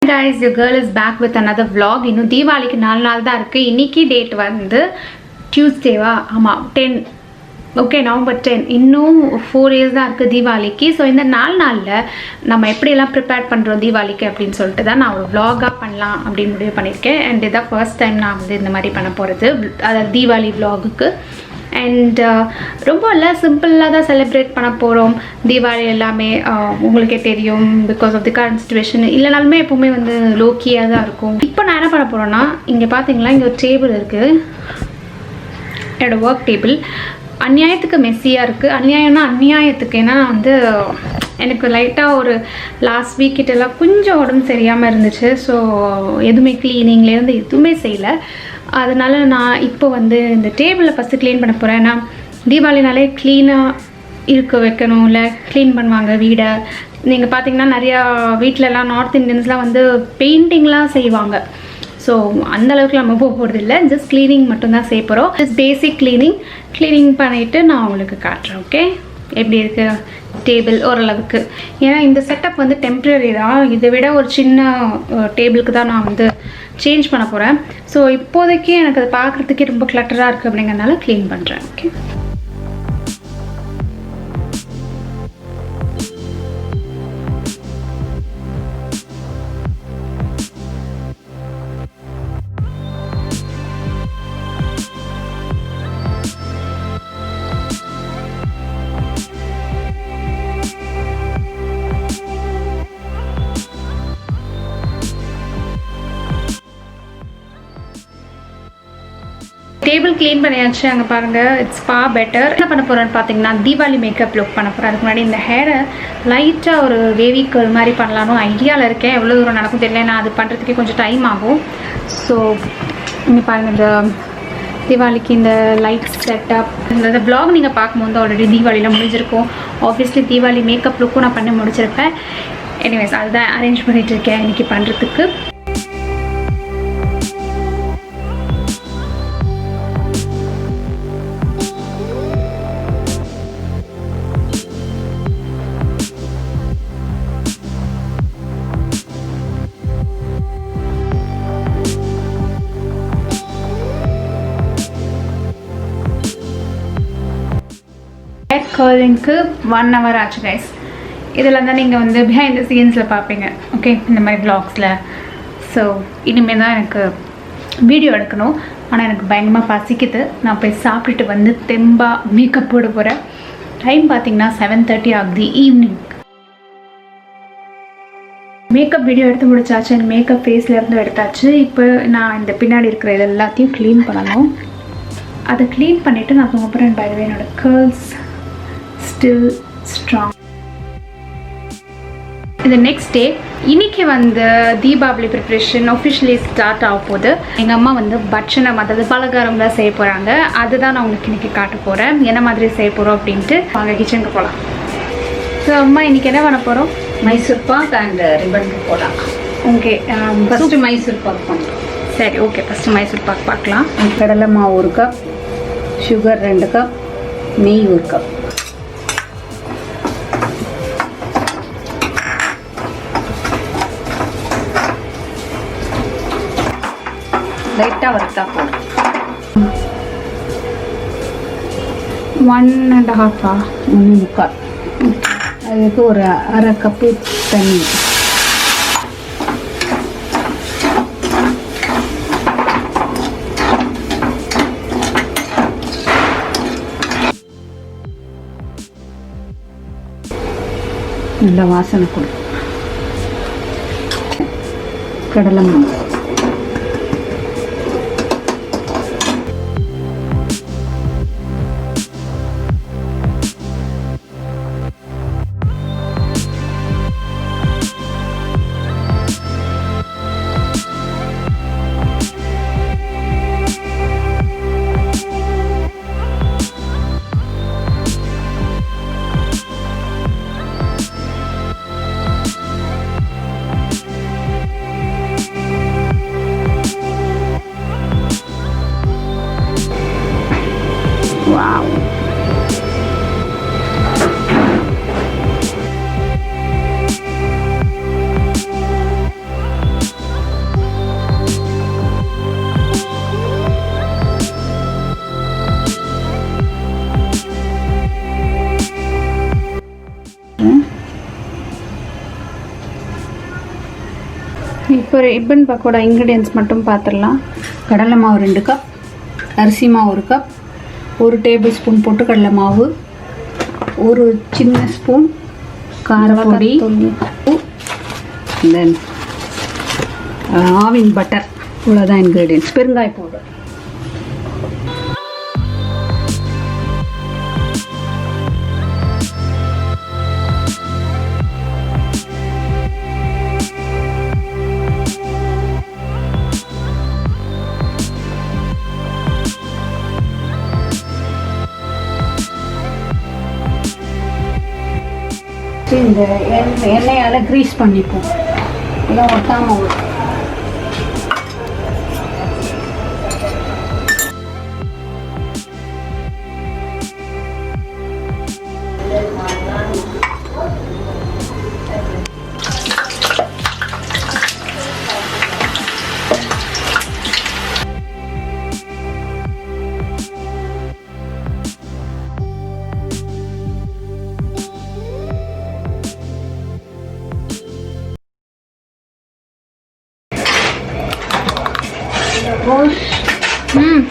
guys, your girl is back with another vlog. இன்னும் தீபாவளிக்கு 4 நாள் தான் இருக்கு. இன்னைக்கு டேட் வந்து டியூஸ்டேவா? ஆமா 10. Okay, November 10. இன்னும் 4 days தான் இருக்கு தீபாவளிக்கு. ஸோ இந்த 4 நாளில் நம்ம எப்படியெல்லாம் ப்ரிப்பேர் பண்ணுறோம் தீபாவளிக்கு அப்படின்னு சொல்லிட்டு தான் நான் ஒரு vlog-ஆ பண்ணலாம் அப்படின்னு முடிவு பண்ணியிருக்கேன். அண்ட் இதான் ஃபர்ஸ்ட் டைம் நான் வந்து இந்த மாதிரி பண்ண போகிறது, அதாவது தீபாவளி vlog-க்கு. அண்ட் ரொம்ப இல்லை, சிம்பிளாக தான் செலிப்ரேட் பண்ண போகிறோம் தீபாவளி எல்லாமே. உங்களுக்கே தெரியும், because of the current situation இல்லைனாலுமே எப்போவுமே வந்து லோக்கியாக தான் இருக்கும். இப்போ நான் என்ன பண்ண போகிறேன்னா, இங்கே பார்த்தீங்களா, இங்கே ஒரு டேபிள் இருக்குது, என்னோடய ஒர்க் டேபிள். அநியாயத்துக்கு மெஸ்ஸியாக இருக்குது. அநியாயம்னா அநியாயத்துக்கு, ஏன்னா வந்து எனக்கு லைட்டாக ஒரு லாஸ்ட் வீக் கிட்டலாம் கொஞ்சம் உடம்பு சரியாமல் இருந்துச்சு. ஸோ எதுவுமே க்ளீனிங்லேருந்து எதுவுமே செய்யலை. அதனால் நான் இப்போ வந்து இந்த டேபிளை ஃபஸ்ட்டு க்ளீன் பண்ண போகிறேன். ஏன்னா தீபாவளினாலே க்ளீனாக இருக்க வைக்கணும், இல்லை க்ளீன் பண்ணுவாங்க வீடை. நீங்கள் பார்த்தீங்கன்னா நிறையா வீட்டிலலாம் நார்த் இந்தியன்ஸ்லாம் வந்து பெயிண்டிங்லாம் செய்வாங்க. ஸோ அந்தளவுக்கு நம்ம போக போகிறது இல்லை, ஜஸ்ட் க்ளீனிங் மட்டும்தான் செய்ய போகிறோம். ஜஸ்ட் பேசிக் க்ளீனிங் பண்ணிவிட்டு நான் உங்களுக்கு காட்டுறேன். ஓகே, எப்படி இருக்குது டேபிள் ஓரளவுக்கு. ஏன்னா இந்த செட்டப் வந்து டெம்ப்ரரி தான், இதை விட ஒரு சின்ன டேபிளுக்கு தான் நான் வந்து சேஞ்ச் பண்ண போகிறேன். ஸோ இப்போதைக்கு எனக்கு அது பார்க்குறதுக்கே ரொம்ப கிளட்டராக இருக்குது அப்படிங்கிறதுனால க்ளீன் பண்ணுறேன். ஓகே, டேபிள் க்ளீன் பண்ணியாச்சு. அங்கே பாருங்கள், இட்ஸ் ஃபார் பெட்டர். என்ன பண்ண போகிறேன்னு பார்த்தீங்கன்னா, தீபாவளி மேக்கப் லுக் பண்ண போகிறேன். அதுக்கு முன்னாடி இந்த ஹேரை லைட்டாக ஒரு வேவி கர்ல் மாதிரி பண்ணலான்னு ஐடியாவில் இருக்கேன். எவ்வளோ தூரம் நடக்கும் தெரியல, நான் அது பண்ணுறதுக்கே கொஞ்சம் டைம் ஆகும். ஸோ இங்கே பாருங்கள், இந்த தீபாவளிக்கு இந்த லைட் செட்டப், இந்த வ்ளாக் நீங்கள் பார்க்கும்போது ஆல்ரெடி தீபாவளியில் முடிஞ்சிருக்கும். ஆப்வியஸ்லி தீபாவளி மேக்கப் லுக்கும் நான் பண்ணி முடிச்சிருப்பேன். எனிவேஸ், அதுதான் அரேஞ்ச் பண்ணிகிட்டு இருக்கேன் இன்றைக்கி பண்ணுறதுக்கு. கர்லிங்க்கு 1 hour ஆச்சு கைஸ். இதில் தான் நீங்கள் வந்து பிஹைண்ட் த சீன்ஸில் பார்ப்பீங்க. ஓகே, இந்த மாதிரி வ்ளாக்ஸில். ஸோ இனிமேல் தான் எனக்கு வீடியோ எடுக்கணும். ஆனால் எனக்கு பயங்கரமாக பசிக்குது. நான் போய் சாப்பிட்டுட்டு வந்து தெம்பாக மேக்கப் போட போகிறேன். டைம் பார்த்தீங்கன்னா 7:30 ஆகுது ஈவினிங். மேக்கப் வீடியோ எடுத்து முடிச்சாச்சு. என் மேக்கப் ஃபேஸ்லேருந்து எடுத்தாச்சு. இப்போ நான் இந்த பின்னாடி இருக்கிற இது எல்லாத்தையும் க்ளீன் பண்ணணும். அதை க்ளீன் பண்ணிவிட்டு நான் தூங்க போகிறேன். பை த வே, என்னோடய கேர்ள்ஸ் ஸ்டில் ஸ்ட்ராங். இந்த நெக்ஸ்ட் டே, இன்றைக்கி வந்து தீபாவளி ப்ரிப்ரேஷன் ஆஃபிஷியலி ஸ்டார்ட் ஆக போகுது. எங்கள் அம்மா வந்து பட்சணம், அதாவது பலகாரம்லாம் செய்ய போகிறாங்க. அதுதான் நான் உங்களுக்கு இன்றைக்கி காட்ட போகிறேன், என்ன மாதிரி செய்ய போகிறோம் அப்படின்ட்டு. வாங்க கிச்சனுக்கு போகலாம். ஸோ அம்மா இன்றைக்கி என்ன பண்ண போகிறோம்? மைசூர் பாக் அண்ட் ரிப்பனுக்கு போகலாம். ஓகே, ஃபஸ்ட்டு மைசூர் பாக் பண்ணுறோம். சரி, ஓகே, ஃபஸ்ட்டு மைசூர் பாக் பார்க்கலாம். கடலை மாவு 1 கப், சுகர் 2 கப், நெய் 1 கப். லைட்டாக வறுத்தா போதும். 1.5 1.25. அதுக்கு ஒரு 1/2 கப்பு தண்ணி. நல்ல வாசனை கொடுக்கும். கடலை மாவு இப்போ ரிப்பன் பக்கோடா இன்க்ரீடியன்ஸ் மட்டும் பார்த்துடலாம். கடலை மாவு 2 கப், அரிசி மாவு 1 கப், 1 டேபிள் ஸ்பூன் பொட்டுக்கடலை மாவு, 1 சின்ன ஸ்பூன் காரப்பொடி, தென் ஆவின் பட்டர். இவ்வளோதான் இன்க்ரீடியன்ஸ். பெருங்காய பவுடர். இந்த எண்ணெயால் க்ரீஸ் பண்ணிப்போம், எல்லாம் ஒட்டாமல் வரும்.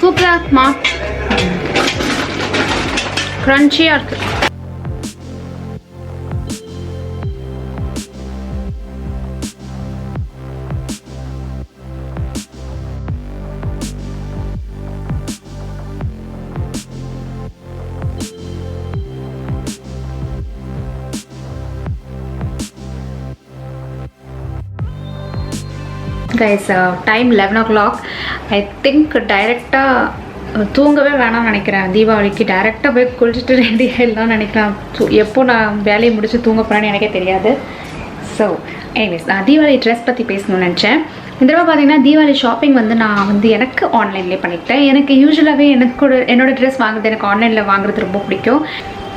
சூப்பராக இருக்குமா, க்ரன்ச்சியாக இருக்கு. Guys time 11 o'clock. I think டைரெக்டாக தூங்கவே வேணாம்னு நினைக்கிறேன். தீபாவளிக்கு டைரெக்டாக போய் குளிச்சுட்டு ரெடியாக எல்லாம் நினைக்கிறேன். எப்போ நான் வேலையை முடிச்சு தூங்க போகிறேன்னு எனக்கே தெரியாது. ஸோ எனிவேஸ், நான் தீபாவளி ட்ரெஸ் பற்றி பேசணும்னு நினச்சேன். இந்த தடவை பார்த்தீங்கன்னா தீபாவளி ஷாப்பிங் வந்து நான் வந்து எனக்கு ஆன்லைன்லேயே பண்ணிக்கிட்டேன். எனக்கு யூஸ்வலாகவே என்னோட ட்ரெஸ் வாங்குறது எனக்கு ஆன்லைனில் வாங்குறது ரொம்ப பிடிக்கும்.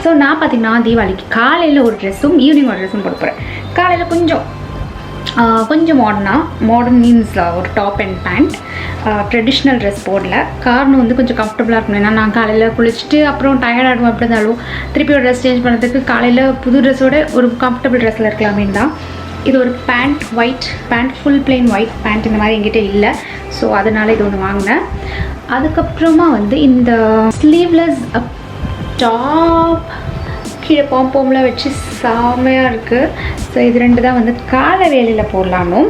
ஸோ நான் பார்த்தீங்கன்னா தீபாவளிக்கு காலையில் ஒரு ட்ரெஸ்ஸும் ஈவினிங் ஒரு ட்ரெஸ்ஸும் போட போகிறேன். காலையில் கொஞ்சம் மாடர்ன் மீன்ஸ் ஒரு top and pant, traditional dress போடல. காரணம் வந்து கொஞ்சம் கம்ஃபர்டபுளாக இருக்கணும். ஏன்னா நான் காலையில் குளிச்சுட்டு அப்புறம் டயர்டாகிடுவோம். எப்படி இருந்தாலும் திருப்பி ஒரு ட்ரெஸ் சேஞ்ச் பண்ணுறதுக்கு காலையில் புது ட்ரெஸ்ஸோட ஒரு கம்ஃபர்டபுள் ட்ரெஸ்ஸில் இருக்கலாமே தான். இது ஒரு pant, white pant, full plain white pant. இந்த மாதிரி என்கிட்ட இல்லை, ஸோ அதனால் இது ஒன்று வாங்கினேன். அதுக்கப்புறமா வந்து இந்த ஸ்லீவ்லெஸ் டாப் கீழே பாம்போம்லாம் வச்சு செமையாக இருக்குது. ஸோ இது 2 தான் வந்து காலை வேலையில் போடலானும்.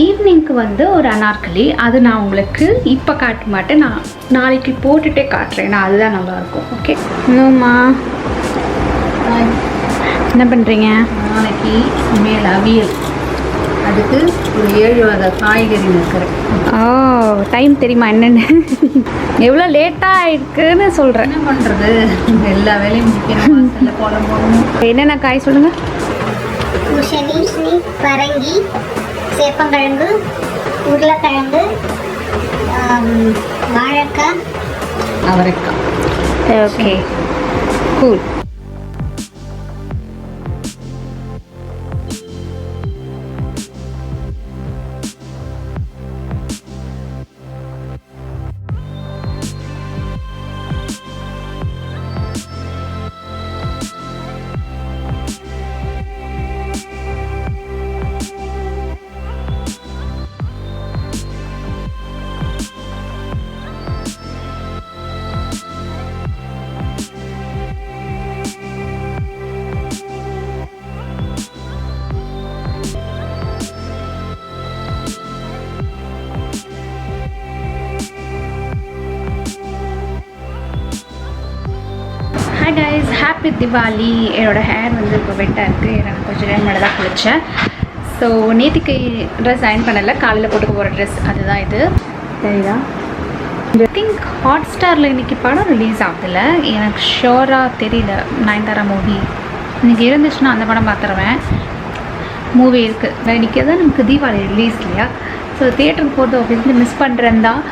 ஈவினிங்க்கு வந்து ஒரு அனார்கலி, அது நான் உங்களுக்கு இப்போ காட்ட மாட்டேன், நான் நாளைக்கு போட்டுகிட்டே காட்டுறேன். ஏன்னா அதுதான் நல்லாயிருக்கும். ஓகே இன்னும்மா என்ன பண்ணுறீங்க? நாளைக்கு மேல் அவியல், அதுக்கு ஒரு 7 வகை காய்கறி இருக்கிறேன். ஓ, டைம் தெரியுமா என்னென்னு? எவ்வளோ லேட்டாக இருக்குன்னு சொல்கிறேன். என்ன பண்ணுறது, எல்லா வேலையும் முக்கியமாக கோலம் போடணும். என்னென்ன காய் சொல்லுங்கள்? முஷனி, பரங்கி, சேப்பங்கிழங்கு, உருளைக்கிழங்கு, வாழைக்காய், அவரைக்காய். Okay cool. Hi guys, happy Diwali. என்னோடய ஹேர் வந்து இப்போ வெட்டாக இருக்குது. நான் கொஞ்சம் நேரம் முன்னாடி தான் குளித்தேன். ஸோ நேற்றுக்கு ட்ரெஸ் அயன் பண்ணலை, காலையில் போட்டுக்க போகிற ட்ரெஸ் அதுதான் இது. சரிதா? ஐ திங்க் ஹாட் ஸ்டாரில் இன்றைக்கி படம் ரிலீஸ் ஆகுதில்ல, எனக்கு ஷோராக தெரியல. நயன்தாரா மூவி இன்றைக்கி இருந்துச்சுன்னா அந்த படம் பார்த்துருவேன். மூவி இருக்குது இன்றைக்கி தான் நமக்கு தீபாவளி ரிலீஸ் இல்லையா? ஸோ தியேட்டருக்கு போகிறது ஆஃபீஸில் மிஸ் பண்ணுறேன் தான்.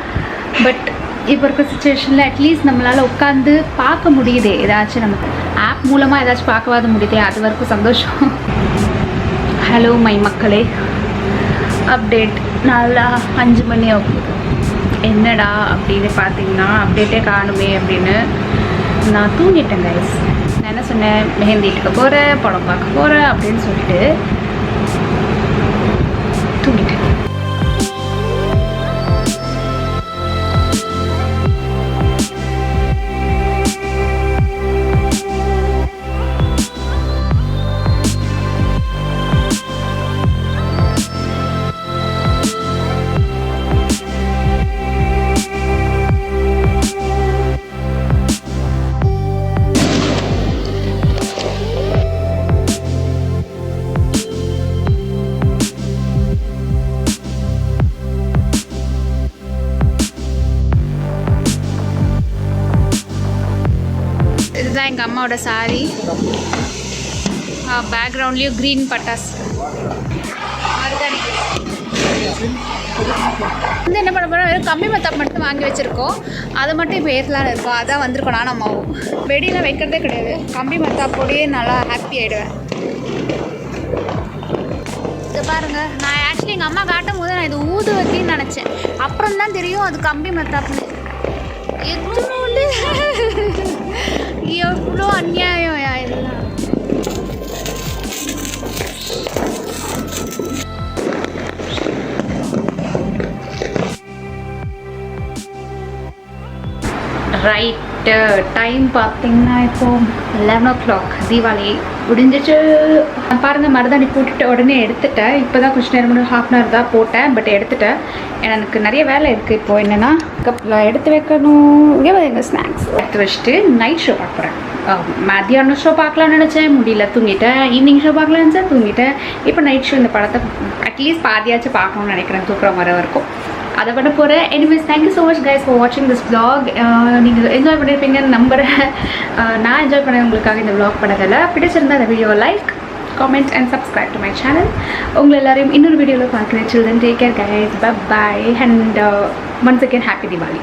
பட் இப்போ இருக்க சுச்சுவேஷனில் அட்லீஸ்ட் நம்மளால் உட்காந்து பார்க்க முடியுதே, ஏதாச்சும் நமக்கு ஆப் மூலமாக ஏதாச்சும் பார்க்கவாது முடியுதே, அது வரைக்கும் சந்தோஷம். ஹலோ மை மக்களே, அப்டேட் நல்லா 5 மணி ஆகுது. என்னடா அப்படின்னு பார்த்தீங்கன்னா அப்டேட்டே காணுமே அப்படின்னு நான் தூங்கிட்டேன் கைஸ். நான் என்ன சொன்னேன், மெஹந்தி இட்டுக்க போகிறேன், படம் பார்க்க போகிறேன் அப்படின்னு சொல்லிட்டு தூங்கிட்டேன். இதுதான் எங்கள் அம்மாவோட சாரி. பேக்ரவுண்ட்லேயும் க்ரீன் பட்டாஸ். வந்து என்ன பண்ண போகிறோம், வெறும் கம்பி மத்தாப்பு மட்டும் வாங்கி வச்சுருக்கோம். அதை மட்டும் இப்போ ஏற்றலான்னு இருக்கோம். அதான் வந்திருக்கோம் நானும் அம்மாவும். வெடியெலாம் வைக்கிறதே கிடையாது. கம்பி மத்தாப்போடையே நல்லா ஹாப்பி ஆகிடுவேன். இது பாருங்கள், நான் ஆக்சுவலி எங்கள் அம்மா காட்டும் போது நான் இது ஊதுவத்தின்னு நினச்சேன். அப்புறம் தான் தெரியும் அது கம்பி மத்தாப்புன்னு. எவ்வளோ அநியாயம் இதெல்லாம். ரைட்டு டைம் பார்த்தீங்கன்னா இப்போது 11 o'clock. தீபாவளி முடிஞ்சிச்சு. பாருங்கள், மருதாணி போட்டுட்டு உடனே எடுத்துட்டேன். இப்போ தான் கொஞ்சம் நேரம் முன்னாடி 1/2 hour தான் போட்டேன். பட் எடுத்துட்டேன். ஏன்னா எனக்கு நிறைய வேலை இருக்குது. இப்போது என்னென்னா கப்பில் எடுத்து வைக்கணும். எங்கள் ஸ்நாக்ஸ் எடுத்து வச்சுட்டு நைட் ஷோ பார்க்க போகிறேன். மத்தியானம் ஷோ பார்க்கலான்னு நினச்சேன், முடியல, தூங்கிட்டேன். ஈவினிங் ஷோ பார்க்கலான்னு நினச்சேன், தூங்கிட்டேன். இப்போ நைட் ஷோ இந்த படத்தை அட்லீஸ்ட் பாதியாச்சும் பார்க்கணும்னு நினைக்கிறேன். தூக்கம் வர வரைக்கும் அதை பண்ண போகிறேன். Anyways, thank you so much guys for வாட்சிங் திஸ் vlog. நீங்கள் என்ஜாய் பண்ணியிருப்பீங்கன்னு நம்புகிறேன். நான் என்ஜாய் பண்ண உங்களுக்காக இந்த vlog பண்ணதில்லை. பிடிச்சிருந்தா இந்த வீடியோவை like, comment and subscribe to my channel. உங்களை எல்லாரையும் இன்னொரு வீடியோவில் பார்க்குறேன். Children, take care guys. Bye bye and once again happy Diwali.